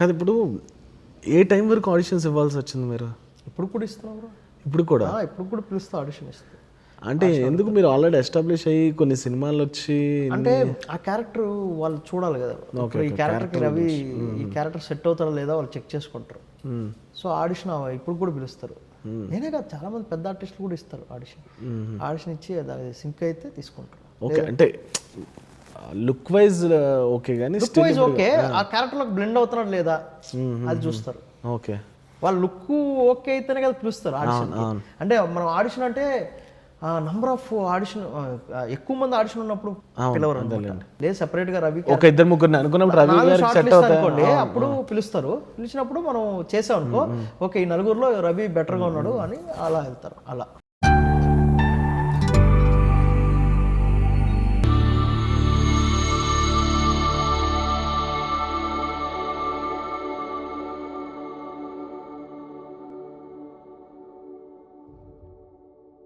అది ఇప్పుడు ఏ టైం వరకు ఆడిషన్స్ ఇవ్వాల్సి వచ్చింది మీరు? ఇప్పుడు కూడా ఇస్తున్నాం బ్రో. ఇప్పుడు కూడా ఇప్పుడు కూడా పిలుస్తా ఆడిషన్ ఇస్తాం. అంటే ఎందుకు మీరు ఆల్రెడీ ఎస్టాబ్లిష్ అయ్యి కొన్ని సినిమాలు వచ్చి అంటే ఆ క్యారెక్టర్ వాళ్ళు చూడాలి కదా. ఇప్పుడు ఈ క్యారెక్టర్కి రవి ఈ క్యారెక్టర్ సెట్ అవుతారా లేదా వాళ్ళు చెక్ చేసుకుంటారు. సో ఆడిషన్ ఇప్పుడు కూడా పిలుస్తారు. నేనే కాదు, చాలా మంది పెద్ద ఆర్టిస్టులు కూడా ఇస్తారు ఆడిషన్ ఇచ్చి అది సింక్ అయితే తీసుకుంటారు. ఓకే, అంటే లుక్ వైజ్ ఓకే కానీ లుక్ వైజ్ ఓకే, ఆ క్యారెక్టర్లోకి బ్లెండ్ అవుతున్నాడు లేదా అది చూస్తారు. ఓకే, వాళ్ళ లుక్ ఓకే అయితేనే కదా పిలుస్తారు ఆడిషన్. అంటే మనం ఆడిషన్ అంటే నంబర్ ఆఫ్ ఆడిషన్ ఎక్కువ మంది ఆడిషన్ ఉన్నప్పుడు పిలవరు. లేదు సెపరేట్ గా రవి ఒక ఇద్దరు ముగ్గురు అనుకున్నప్పుడు రవి గారికి సెట్ అనుకోండి, అప్పుడు పిలుస్తారు. పిలిచినప్పుడు మనం చేసాం అనుకో, ఓకే ఈ నలుగురిలో రవి బెటర్ గా ఉన్నాడు అని అలా వెళ్తారు. అలా